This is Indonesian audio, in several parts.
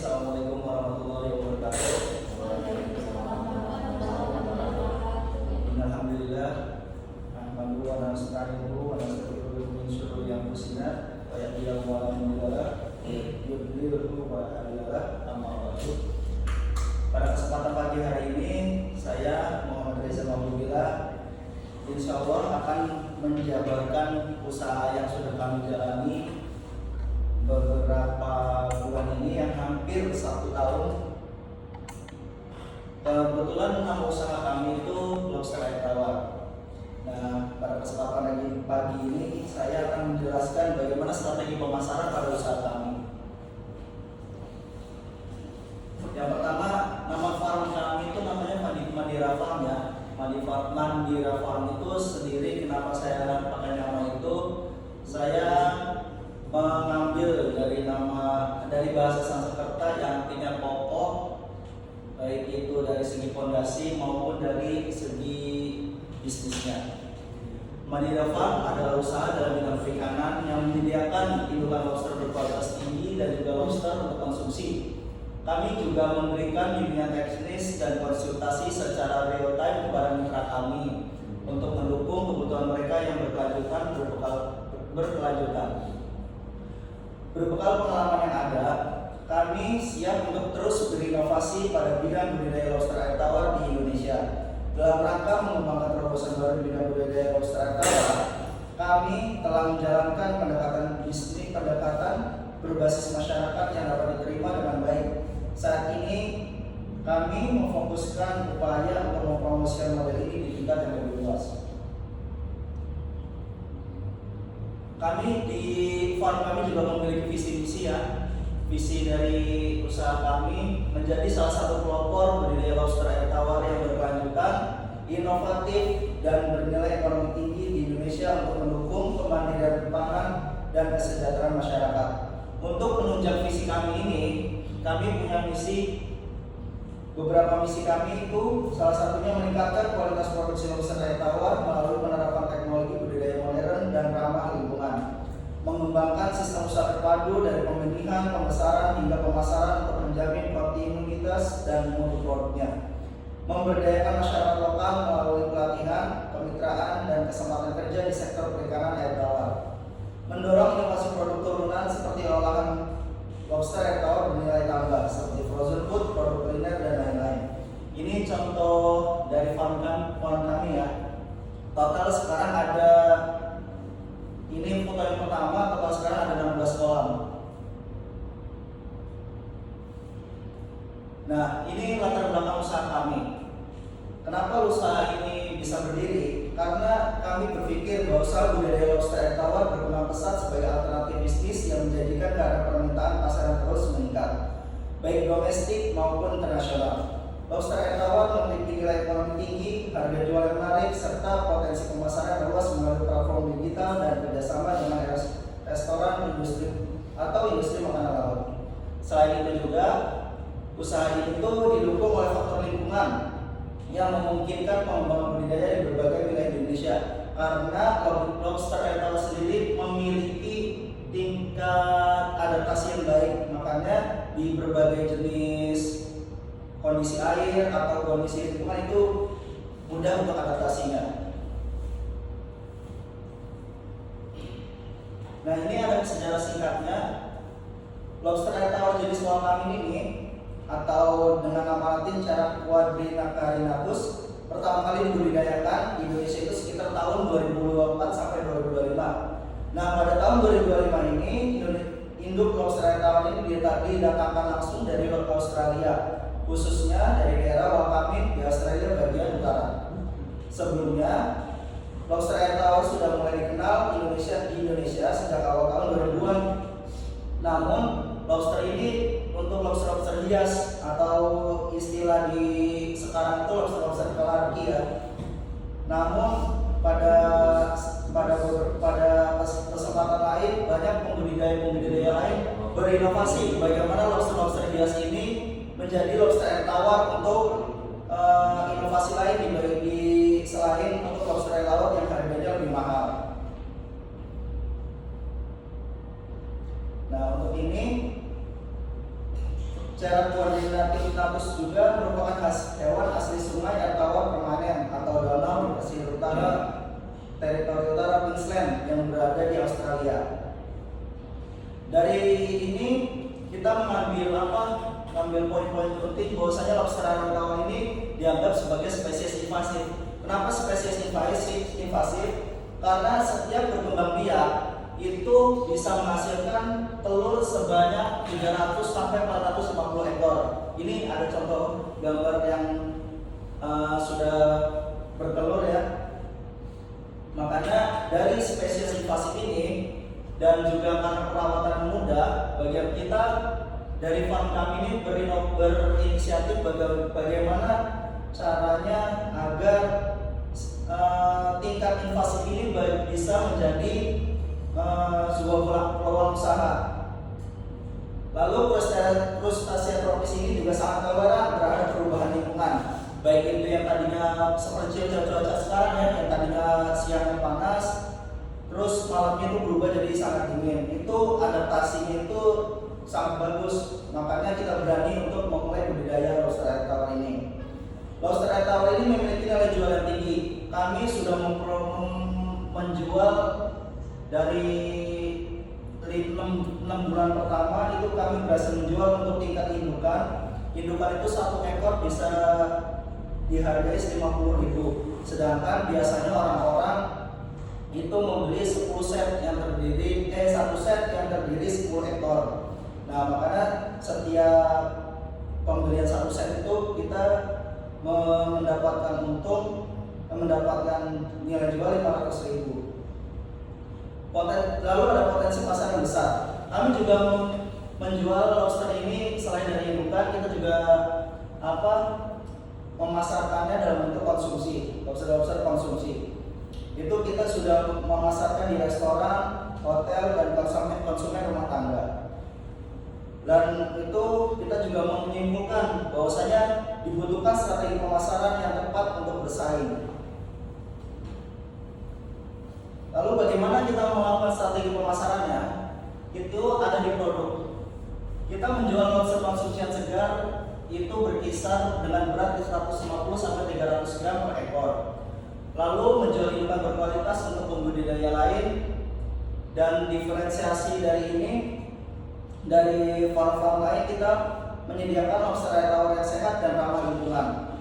Assalamualaikum warahmatullahi wabarakatuh. Alhamdulillah, nahmaduhu wa nasta'inuhu wa nastaghfiruhu min syururi anfusina wa yahdihillahu wa la mudilla lahu yudlilhu wa la hadiya lahu. Amma ba'du. Pada kesempatan pagi hari ini, saya Muhammad Reza Mahmudillah insya Allah akan menjabarkan usaha yang sudah kami jalani beberapa bulan ini yang hampir 1 tahun. Kebetulan nama usaha kami itu Lobster Air Tawar. Nah, pada kesempatan pagi ini saya akan menjelaskan bagaimana strategi pemasaran pada usaha kami. Yang pertama, nama farm kami itu namanya Mandira Farm ya. Mandira Farm itu sendiri, kenapa saya pakai nama itu? Saya mengambil dari bahasa Sanskerta yang artinya pokok, baik itu dari segi fondasi maupun dari segi bisnisnya. Mandira Farm adalah usaha dalam bidang perikanan yang menyediakan indukan lobster berkualitas tinggi dan juga lobster untuk konsumsi. Kami juga memberikan bimbingan teknis dan konsultasi secara real time kepada mitra kami untuk mendukung kebutuhan mereka yang berkelanjutan. Berbekal pengalaman yang ada, kami siap untuk terus berinovasi pada bidang budidaya lobster air tawar di Indonesia. Dalam rangka mengembangkan terobosan baru di bidang budidaya lobster air tawar, kami telah menjalankan pendekatan berbasis masyarakat yang dapat diterima dengan baik. Saat ini kami memfokuskan upaya untuk mempromosikan model ini di tingkat yang lebih luas. Kami di farm kami juga memiliki visi misi ya. Visi dari usaha kami menjadi salah satu pelopor budidaya lobster air tawar yang berkelanjutan, inovatif dan bernilai ekonomi tinggi di Indonesia untuk mendukung kemandirian pangan dan kesejahteraan masyarakat. Untuk menunjang visi kami ini, kami punya beberapa misi kami itu salah satunya meningkatkan kualitas produksi lobster air tawar melalui penerapan teknologi budidaya modern dan ramah lingkungan, mengembangkan sistem usaha terpadu dari pembenihan, pembesaran hingga pemasaran untuk menjamin kontinuitas dan mutu produknya, memberdayakan masyarakat lokal melalui pelatihan, kemitraan dan kesempatan kerja di sektor perikanan air tawar, mendorong inovasi produk turunan seperti olahan lobster air tawar bernilai tambah seperti frozen food, produk kuliner dan lain-lain. Ini contoh dari farm kami ya. Total sekarang ada, ini foto yang pertama, total sekarang ada 16 kolam. Nah, ini latar belakang usaha kami. Kenapa usaha ini bisa berdiri? Karena kami berpikir bahwa usaha budidaya lobster air tawar berkembang pesat sebagai alternatif bisnis yang menjadikan karena permintaan pasar yang terus meningkat, baik domestik maupun internasional. Lobster air tawar memiliki nilai ekonomi tinggi, harga jual yang menarik, serta potensi pemasaran yang luas melalui platform digital dan kerjasama dengan restoran, industri makanan laut. Selain itu juga, usaha ini didukung oleh faktor lingkungan yang memungkinkan pengembangan budidaya di berbagai wilayah di Indonesia, karena lobster air tawar sendiri memiliki tingkat adaptasi yang baik, makanya di berbagai jenis kondisi air atau kondisi lingkungan itu mudah untuk adaptasinya. Nah, ini ada sejarah singkatnya. Lobster air tawar jenis Wakamin ini atau dengan nama latin cara Quadrina carinacus pertama kali dibudidayakan di Indonesia itu sekitar tahun 2024 sampai 2025. Nah, pada tahun 2025 ini induk lobster air tawar ini didatangkan langsung dari Australia, khususnya dari daerah Wakamin di Australia bagian utara. Sebelumnya, lobster air tawar sudah mulai dikenal di Indonesia sejak awal tahun 2000-an. Namun, lobster ini untuk lobster hias atau istilah di sekarang itu lobster kelarki ya. Namun pada kesempatan lain banyak pembudidaya lain berinovasi bagaimana lobster hias ini menjadi lobster air tawar untuk inovasi lain di selain untuk lobster air tawar yang harganya lebih mahal. Nah, untuk ini Secara kuantitatif Napus juga merupakan hewan asli sungai air tawar permanen atau danau di pesisir utara teritori utara Queensland yang berada di Australia. Dari ini kita mengambil poin-poin penting bahwasanya lobster air tawar ini dianggap sebagai spesies invasif. Kenapa spesies invasif? Karena setiap berkembang biak itu bisa menghasilkan telur sebanyak 300 sampai 450 ekor. Ini ada contoh gambar yang sudah bertelur ya. Makanya dari spesies invasif ini dan juga karena perawatan mudah, bagian kita dari farm kami ini berinisiatif bagaimana caranya agar tingkat invasif ini bisa menjadi sebuah peluang usaha. Lalu krustacea tropis ini juga sangat toleran terhadap perubahan lingkungan, baik itu yang tadinya seperti cuaca sekarang ya, yang tadinya siangnya panas, terus malamnya itu berubah jadi sangat dingin. Itu adaptasinya itu sangat bagus, makanya kita berani untuk memulai budidaya lobster air tawar ini. Lobster air tawar ini memiliki nilai jual yang tinggi. Kami sudah menjual dari 6 bulan pertama itu kami berhasil menjual untuk tingkat indukan. Indukan itu 1 ekor bisa dihargai 50.000. Sedangkan biasanya orang-orang itu membeli 10 set yang terdiri 1 set yang terdiri 10 ekor. Nah, makanya setiap pembelian 1 set itu kita mendapatkan nilai jual 500.000. Lalu ada potensi pasar yang besar. Kami juga menjual lobster ini selain dari indukan, kita juga memasarkannya dalam bentuk konsumsi, lobster konsumsi. Itu kita sudah memasarkan di restoran, hotel, dan konsumen rumah tangga. Dan itu kita juga menyimpulkan bahwasanya dibutuhkan strategi pemasaran yang tepat untuk bersaing. Lalu bagaimana kita melakukan strategi pemasarannya? Itu ada di produk. Kita menjual lobster konsumsi yang segar itu berkisar dengan berat 150 sampai 300 gram per ekor. Lalu menjual indukan berkualitas untuk pembudidaya lain, dan diferensiasi dari ini dari farm-farm lain kita menyediakan lobster air tawar yang sehat dan ramah lingkungan.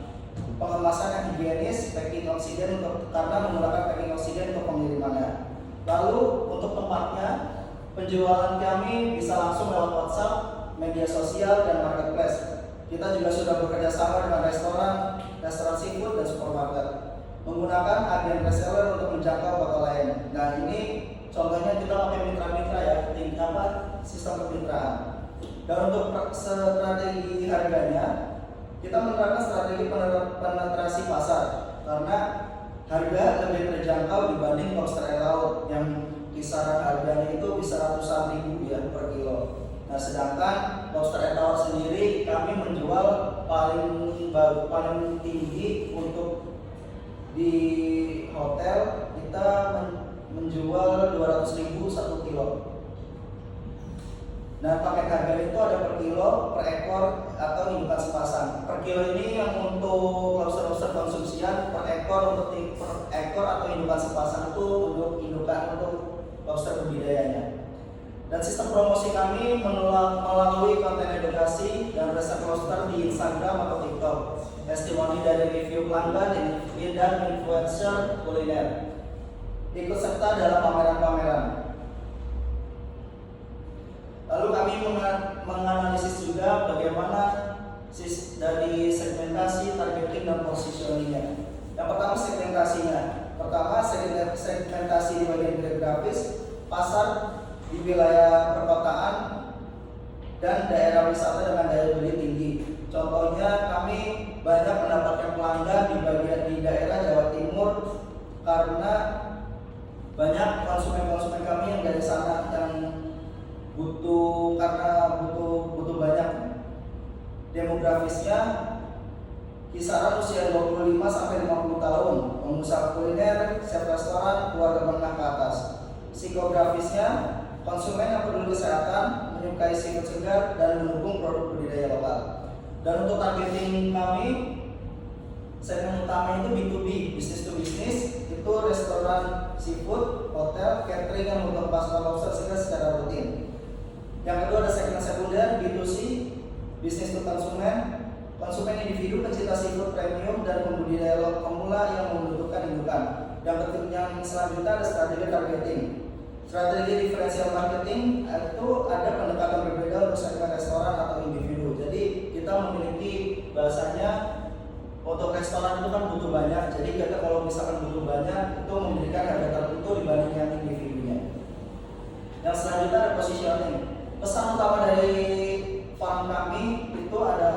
Pengemasan yang higienis, packing oksigen karena menggunakan packing oksigen untuk pengirimannya. Lalu untuk tempatnya, penjualan kami bisa langsung lewat WhatsApp, media sosial, dan marketplace. Kita juga sudah bekerja sama dengan restoran seafood dan supermarket, menggunakan agen reseller untuk menjangkau kota lain. Nah, ini contohnya kita pakai mitra-mitra ya, sistem kemitraan. Dan untuk strategi harganya, kita menerapkan strategi penetrasi pasar karena harga lebih terjangkau dibanding lobster air laut yang kisaran harganya itu bisa ratusan ribu ya per kilo. Nah, sedangkan lobster air tawar sendiri kami menjual paling tinggi untuk di hotel kita menjual 200.000 1 kilo. Nah, paket harga itu ada per kilo, per ekor, atau indukan sepasang. Per kilo ini yang untuk lobster konsumsian, per ekor atau indukan sepasang itu untuk indukan untuk lobster budidayanya. Dan sistem promosi kami melalui konten edukasi dan resep lobster di Instagram atau TikTok, testimoni dari review pelanggan dan influencer kuliner. Ikut serta dalam pameran-pameran. Lalu kami menganalisis juga bagaimana dari segmentasi, targeting, dan positioningnya. Yang pertama segmentasinya. Segmentasi di bagian geografis, pasar di wilayah perkotaan, dan daerah wisata dengan daya beli tinggi. Contohnya kami banyak mendapatkan pelanggan di daerah Jawa Timur karena banyak konsumen kami yang dari sana yang butuh banyak. Demografisnya kisaran usia 25 sampai 50 tahun, pengusaha kuliner, chef restoran, keluarga menengah ke atas. Psikografisnya konsumen yang peduli kesehatan, menyukai seafood segar, dan mendukung produk budidaya lokal. Dan untuk targeting kami, segmen utama itu B2B, business to business, itu restoran seafood, hotel, catering yang membuat pasar lobster segar secara rutin. Yang kedua ada segmen sekunder, B2C, business to konsumen, konsumen individu pencinta seafood premium dan pembudidaya pemula yang membutuhkan indukan. Yang selanjutnya ada strategi targeting. Strategi diferensial marketing itu ada pendekatan berbeda untuk segmen restoran atau individu. Jadi kita memiliki bahasanya untuk restoran itu kan butuh banyak. Jadi kita kalau misalkan butuh banyak itu memberikan harga tertentu dibanding yang individunya. Yang selanjutnya ada positioning. Pesan utama dari farm kami itu ada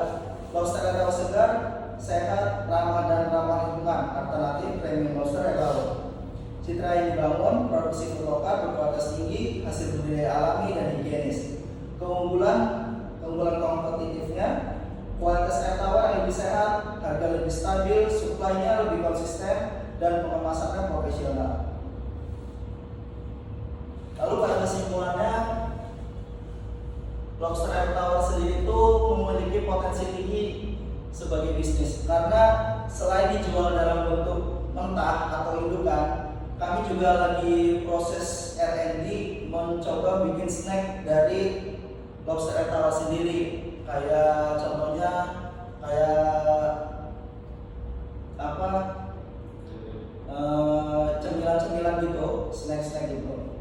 lobster yang segar, sehat, ramah dan ramah lingkungan, alternatif premium lobster yang laut. Citra yang dibangun, produksi lokal berkualitas tinggi, hasil budidaya alami dan higienis. Keunggulan kompetitifnya, kualitas air tawar yang lebih sehat, harga lebih stabil, suplainya lebih konsisten, dan pengemasannya profesional. Lalu pada kesimpulannya, lobster air tawar sendiri itu memiliki potensi tinggi sebagai bisnis karena selain dijual dalam bentuk mentah atau indukan, kami juga lagi proses R&D mencoba bikin snack dari lobster air tawar sendiri. Kayak contohnya cemilan-cemilan gitu, snack gitu.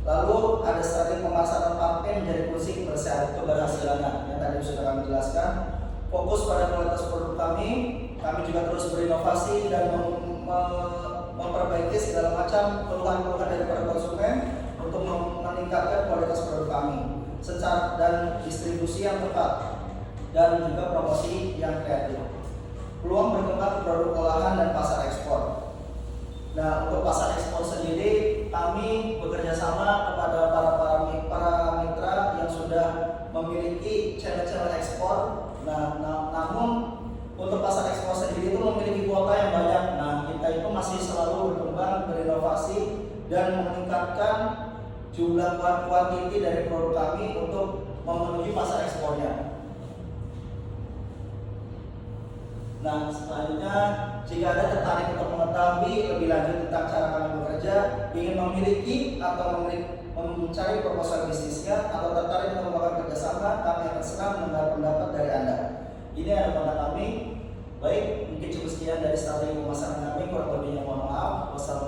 Lalu ada strategi pemasaran pakai menjadi kunci keberhasilannya yang tadi sudah kami jelaskan. Fokus pada kualitas produk kami juga terus berinovasi dan memperbaiki segala macam keluhan-keluhan dari para konsumen untuk meningkatkan kualitas produk kami secara dan distribusi yang tepat dan juga promosi yang kreatif. Peluang berkembang produk olahan dan pasar ekspor. Nah, untuk pasar ekspor sendiri kami bekerja sama kepada para mitra yang sudah memiliki channel-channel ekspor. Namun untuk pasar ekspor sendiri itu memiliki kuota yang banyak. Nah, kita itu masih selalu berkembang, berinovasi dan meningkatkan jumlah kuantiti dari produk kami untuk memenuhi pasar ekspornya. Nah, selanjutnya jika ada tertarik untuk mengetahui lebih lanjut tentang cara kami bekerja, ingin memiliki atau mencari proposal bisnisnya atau tertarik untuk melakukan kerjasama, kami akan senang mendengar pendapat dari Anda. Ini adalah kami. Baik, mungkin cukup sekian dari strategi pemasaran kami. Kurang lebihnya mohon maaf. Wassalamualaikum.